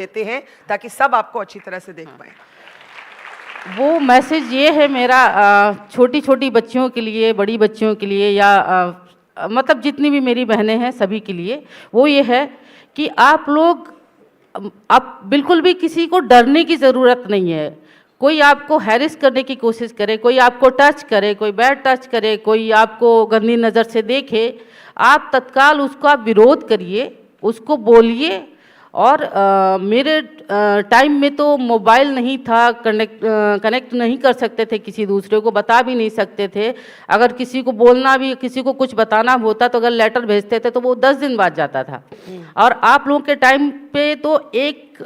देते हैं ताकि सब आपको अच्छी तरह से देख पाएं। वो मैसेज ये है मेरा छोटी छोटी बच्चियों के लिए, बड़ी बच्चियों के लिए, या मतलब जितनी भी मेरी बहनें हैं सभी के लिए, वो ये है कि आप लोग आप बिल्कुल भी किसी को डरने की ज़रूरत नहीं है। कोई आपको हैरिस करने की कोशिश करे, कोई आपको टच करे, कोई बैड टच करे, कोई आपको गंदी नज़र से देखे, आप तत्काल उसका विरोध करिए, उसको बोलिए। और मेरे टाइम में तो मोबाइल नहीं था, कनेक्ट नहीं कर सकते थे, किसी दूसरे को बता भी नहीं सकते थे। अगर किसी को बोलना भी, किसी को कुछ बताना होता तो अगर लेटर भेजते थे तो वो 10 दिन बाद जाता था। और आप लोगों के टाइम पे तो एक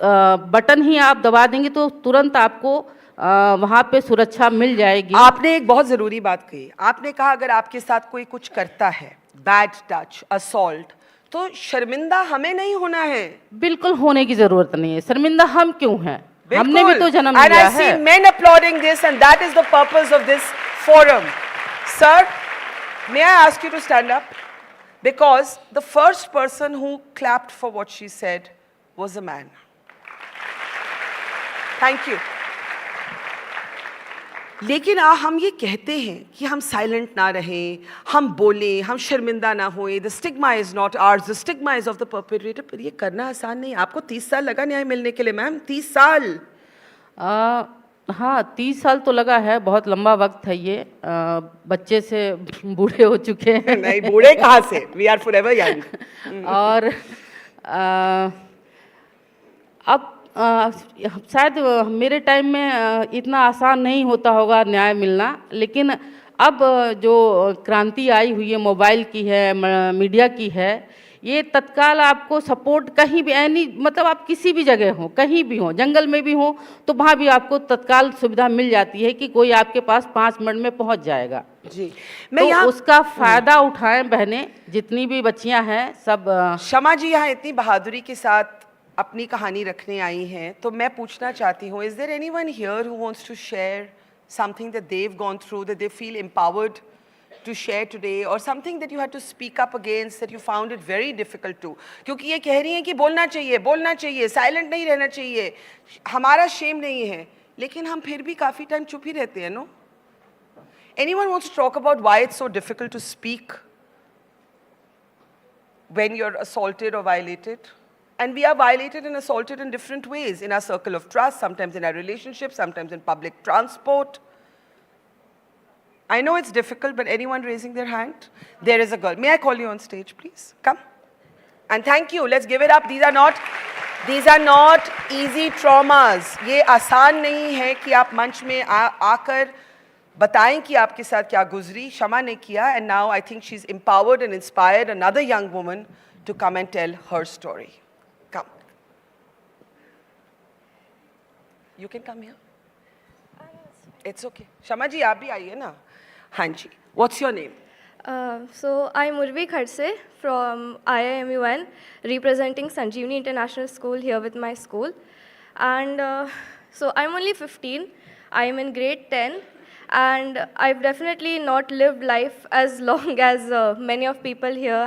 बटन ही आप दबा देंगे तो तुरंत आपको वहाँ पे सुरक्षा मिल जाएगी। आपने एक बहुत ज़रूरी बात कही। आपने कहा अगर आपके साथ कोई कुछ करता है, बैड टच, असॉल्ट, तो शर्मिंदा हमें नहीं होना है। बिल्कुल होने की जरूरत नहीं है। शर्मिंदा हम क्यों हैं? हमने भी तो जन्म And लिया I see है। men applauding this, and that is the purpose of this forum. Sir, may I ask you to stand up? Because the first person who clapped for what she said was a man. Thank you. लेकिन हम ये कहते हैं कि हम silent ना रहें, हम बोलें, हम शर्मिंदा ना होएं, the stigma is not ours, the stigma is of the perpetrator. पर ये करना आसान नहीं। आपको 30 साल लगा न्याय मिलने के लिए मैम, 30 साल। हाँ, 30 साल तो लगा है, बहुत लंबा वक्त है ये। बच्चे से बूढ़े हो चुके हैं। नहीं, बूढ़े कहाँ से, वी आर फॉरएवर यंग। और अब शायद मेरे टाइम में इतना आसान नहीं होता होगा न्याय मिलना, लेकिन अब जो क्रांति आई हुई है, मोबाइल की है, मीडिया की है, ये तत्काल आपको सपोर्ट कहीं भी, मतलब आप किसी भी जगह हो, कहीं भी हो, जंगल में भी हो, तो वहाँ भी आपको तत्काल सुविधा मिल जाती है कि कोई आपके पास 5 मिनट में पहुँच जाएगा। जी, मैं तो उसका फ़ायदा उठाएं बहनें, जितनी भी बच्चियाँ हैं सब। शमा जी यहाँ इतनी बहादुरी के साथ अपनी कहानी रखने आई हैं, तो मैं पूछना चाहती हूँ, is there anyone here who wants to share something that they have gone through, that they feel empowered to share today, or something that you had to speak up against that you found it very difficult to? क्योंकि ये कह रही हैं कि बोलना चाहिए, silent नहीं रहना चाहिए, हमारा शेम नहीं है, लेकिन हम फिर भी काफ़ी टाइम चुप ही रहते हैं। No, anyone wants to talk about why it's so difficult to speak when you're assaulted or violated? And we are violated and assaulted in different ways, in our circle of trust, sometimes in our relationships, sometimes in public transport. I know it's difficult, but anyone raising their hand? There is a girl. May I call you on stage, please? Come. And thank you. Let's give it up. These are not easy traumas. ये आसान नहीं है कि आप मंच में आकर बताएं कि आपके साथ क्या गुजरी। शमा ने किया, and now I think she's empowered and inspired another young woman to come and tell her story. Come. You can come here. It's okay. Shama ji, आप भी आइए ना। हाँ जी, what's your name? So I'm Urvi Khadse from IIMUN, representing Sanjeevani International School here with my school. And so I'm only 15, I'm in grade 10, and I've definitely not lived life as long as many of people here